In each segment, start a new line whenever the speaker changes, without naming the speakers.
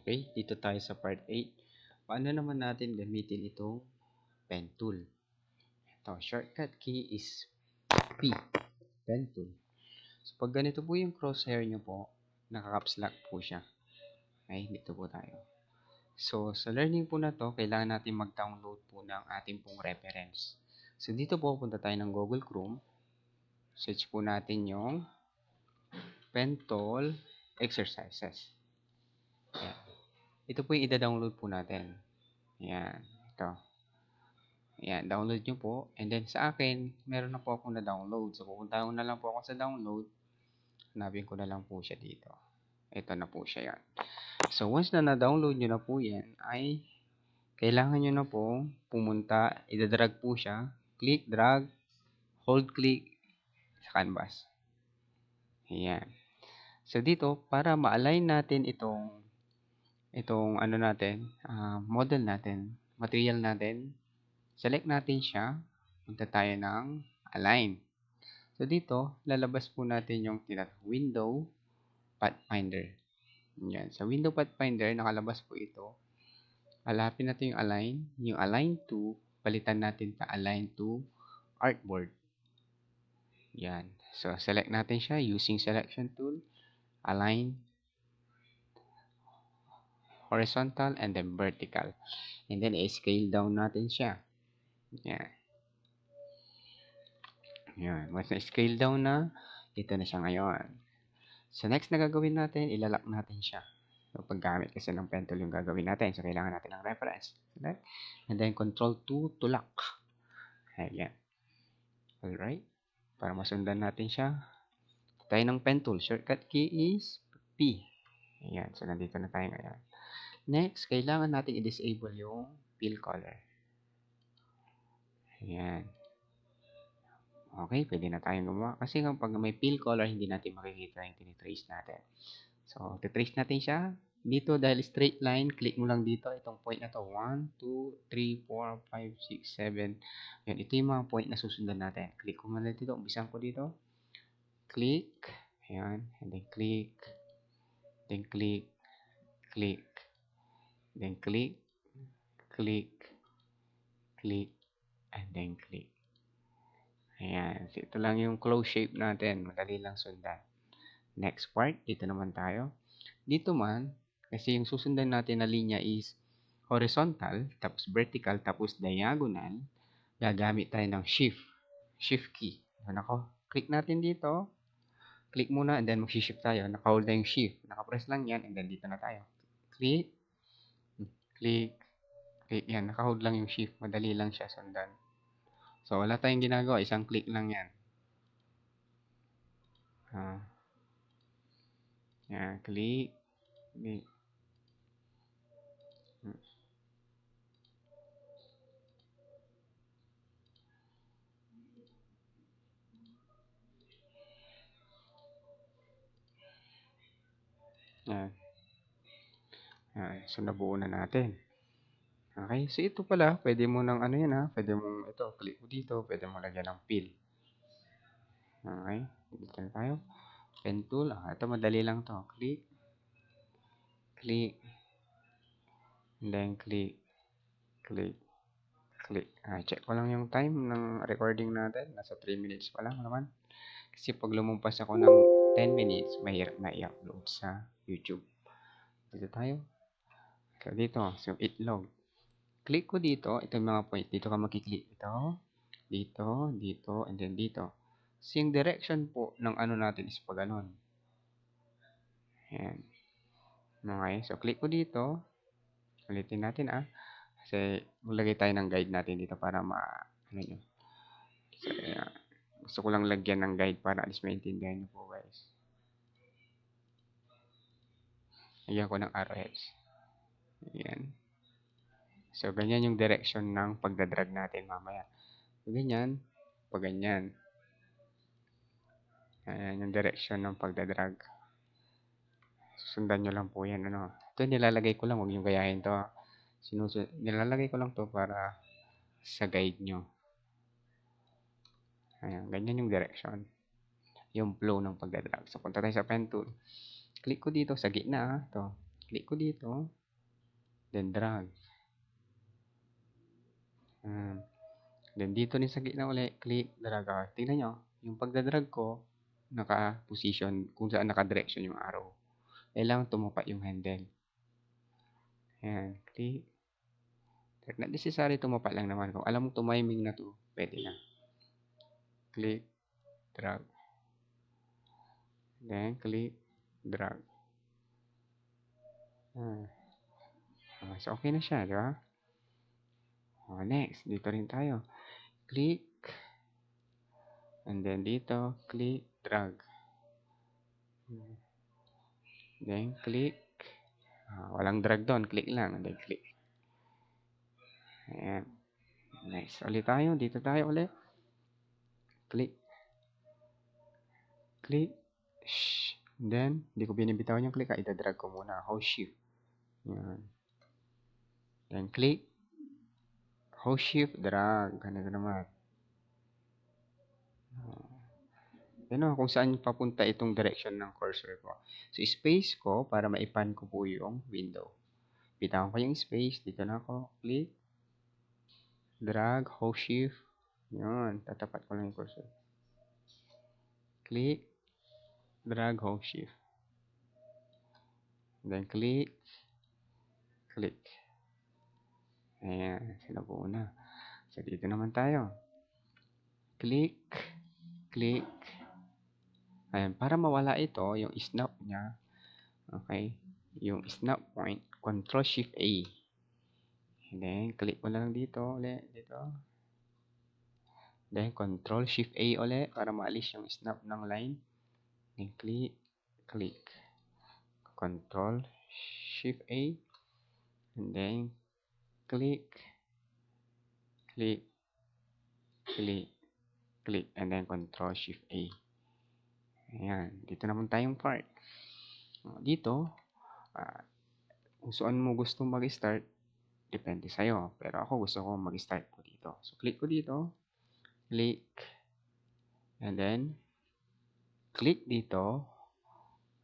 Okay, dito tayo sa part 8. Paano naman natin gamitin itong pen tool? Ito, shortcut key is P, pen tool. So, pag ganito po yung crosshair nyo po, naka-caps lock po siya. Okay, dito po tayo. So, sa learning po na to, kailangan natin mag-download po ng ating pong reference. So, dito po, punta tayo ng Google Chrome. Search po natin yung pen tool exercises. Ayan. Ito po yung ida-download po natin. Ayan, ito. Ayan, download nyo po. And then sa akin, meron na po akong na-download. So, pupunta ko na lang po ako sa download. Hanapin ko na lang po siya dito. Ito na po siya yan. So, once na na-download nyo na po yan, ay kailangan nyo na po pumunta, idadrag po siya. Click, drag, hold click sa canvas. Ayan. So, dito, para ma-align natin itong ano natin, model natin, material natin, select natin siya. Punta tayo ng align. So, dito, lalabas po natin yung window pathfinder. Yan. Sa window pathfinder, nakalabas po ito. Hanapin natin yung align. Yung align to, palitan natin sa align to artboard. Yan. So, select natin siya using selection tool, align, horizontal, and then vertical. And then, scale down natin siya. Yan. Yan. Once na-scale down na, ito na siya ngayon. So, next na gagawin natin, ilalak natin siya. So, paggamit kasi ng pen tool yung gagawin natin. So, kailangan natin ng reference. Select. And then, control 2 to lock. Ayan. Alright. Para masundan natin siya. Tayo ng pen tool. Shortcut key is P. Ayan. So, nandito na tayo ngayon. Next, kailangan natin i-disable yung fill color. Ayan. Okay, pwede na tayong gumawa. Kasi kapag may fill color, hindi natin makikita yung tinitrace natin. So, titrace natin siya. Dito, dahil straight line, click mo lang dito. Itong point na to. 1, 2, 3, 4, 5, 6, 7. Yan, ito yung mga point na susundan natin. Click ko muna dito. Umpisan ko dito. Click. Ayan. And then click. Then click. Click. Then click. Click. Click. And then click. Ayan. So, ito lang yung close shape natin. Madali lang sundan. Next part. Dito naman tayo. Dito man, kasi yung susundan natin na linya is horizontal, tapos vertical, tapos diagonal, gagamit tayo ng shift key. Nako, click natin dito, click muna, and then mag-shift tayo. Naka-hold na yung shift. Naka-press lang yan, and then dito na tayo. Click, click, click yan. Naka-hold lang yung shift. Madali lang siya sundan. So, wala tayong ginagawa. Isang click lang yan. Yan, click, click. Yan. Yan. So, nabuo na natin. Okay, so ito pala, pwede mo ng ano yan ha, pwede mong ito, click mo dito, pwede mo lagyan ng fill. Okay, dito na tayo. Pen tool, ito madali lang to. Click, click, and then click, click, click. Check ko lang yung time ng recording natin, nasa 3 minutes pa lang naman. Kasi pag lumumpas ako ng 10 minutes, mahirap na i-upload sa YouTube. Dito tayo. So dito, so itlog. Click ko dito, ito yung mga point. Dito ka makiklik. Dito, dito, and then dito. So, yung direction po ng ano natin is pag ganon. Ayan. Okay, so click ko dito. Ulitin natin Kasi maglagay tayo ng guide natin dito para ano nyo. So, gusto ko lang lagyan ng guide para at least maintindihan nyo po guys. Lagyan ko ng arrowheads. Ayan. So, ganyan yung direction ng pagdadrag natin mamaya. So, ganyan. Pag ganyan. Ayan yung direction ng pagdadrag. Sundan nyo lang po yan. Ito nilalagay ko lang. Huwag nyo gayahin to. Nilalagay ko lang to para sa guide nyo. Ayan. Ganyan yung direction. Yung flow ng pagdadrag. So, punta tayo sa pen tool. Click ko dito sa gitna. Ito. Click ko dito, then drag. Then dito din sa gitna ulit, click, drag. Tingnan nyo, yung pagdadrag ko, naka-position kung saan naka-direction yung arrow. Kailangan tumapat yung handle. Ayan, click. Not necessary tumapat lang naman. Kung alam mo tumiming na to, pwede na. Click, drag. Then, click, drag. So, okay na siya, di ba? Next, dito rin tayo. Click. And then dito, click, drag. Then, click. Walang drag doon. Click lang. And then, click. Ayan. Next, ulit tayo. Dito tayo ulit. Click. Click. Shh. And then, hindi ko binibitawan yung click. Ida-drag ko muna. Hold shift. Ayan. Then, click. Hold shift, drag. Ganito naman. Kung saan papunta itong direction ng cursor ko. So, space ko para maipan ko po yung window. Bitawan ko yung space. Dito na ako. Click. Drag. Hold shift. Yun. Tatapat ko lang yung cursor. Click. Drag. Hold shift. Then, click. Click. Ayan. Sinabuo na. So, dito naman tayo. Click. Click. Ayan. Para mawala ito, yung snap niya. Okay. Yung snap point. Control Shift A. And then, click mo lang dito ulit. Dito. Then, Control Shift A ulit para maalis yung snap ng line. Then, click. Click. Control Shift A. And then, click. Click. Click. Click. And then, Control Shift A. Ayan. Dito naman tayong part. Dito, kung saan mo gusto mag-start, depende sa'yo. Pero ako gusto ko mag-start ko dito. So, click ko dito. Click. And then, click dito.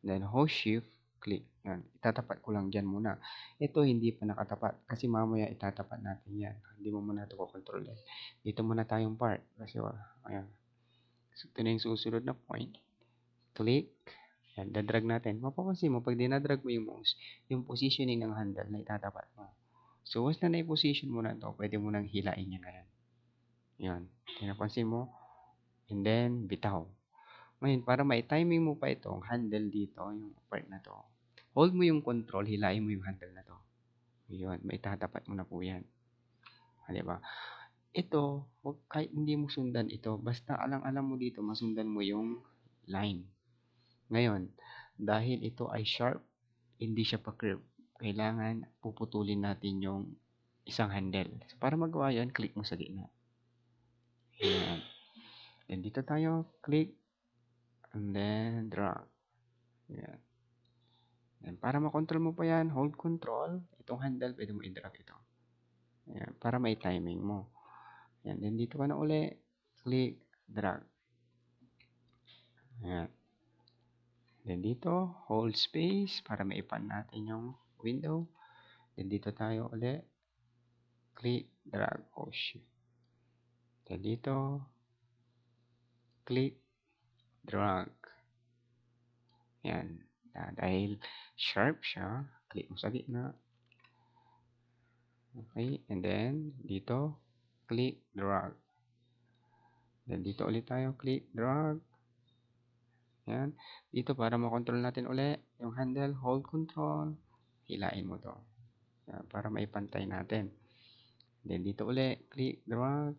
Then, hold shift. Click. Yan. Itatapat ko lang dyan muna. Ito, hindi pa nakatapat. Kasi mamaya itatapat natin yan. Hindi mo muna ito control. Dito muna tayong part. Kasi, ayan. So, ito na yung susunod na point. Click. Yan, dadrag natin. Mapapansin mo, pag dinadrag mo yung mouse, yung positioning ng handle na itatapat mo. So, once na na-position mo na ito, pwede mo nang hilain yan ngayon. Yan. Tinapansin mo. And then, bitaw. Ngayon, para may timing mo pa itong handle dito, yung part na to, hold mo yung control, hilain mo yung handle na to. Yun, may tatapat mo na po yan. Diba? Ito, kahit hindi mo sundan ito, basta alang-alam mo dito, masundan mo yung line. Ngayon, dahil ito ay sharp, hindi siya pa-curve. Kailangan puputulin natin yung isang handle. So, para magawa yan, click mo sa gitna. Ayan. Then, dito tayo, click, and then drag. Ayan. Then, para makontrol mo pa yan, hold control. Itong handle, pwede mo i-drag ito. Ayan. Para may timing mo. Ayan. Then, dito ka na uli. Click, drag. Ayan. Then, dito, hold space para maipan natin yung window. Then, dito tayo uli. Click, drag, hold shift. Then, dito, click, drag. Ayan. Dahil sharp siya, click mo sa gitna. Okay. And then, dito, click, drag. Then, dito ulit tayo, click, drag. Ayan. Dito, para makontrol natin ulit yung handle, hold control. Hilain mo to. Ayan, para maipantay natin. Then, dito ulit, click, drag.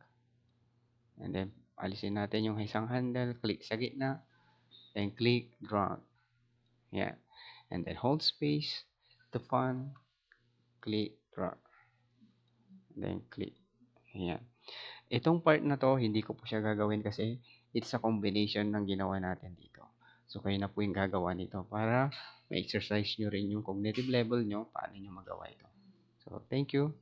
And then, alisin natin yung isang handle, click sa gitna. Then, click, drag. Ayan. And then, hold space to fun. Click, drag. Then, click. Ayan. Itong part na to, hindi ko po siya gagawin kasi it's a combination ng ginawa natin dito. So, kayo na po yung gagawa nito para ma-exercise nyo rin yung cognitive level nyo paano nyo magawa ito. So, thank you.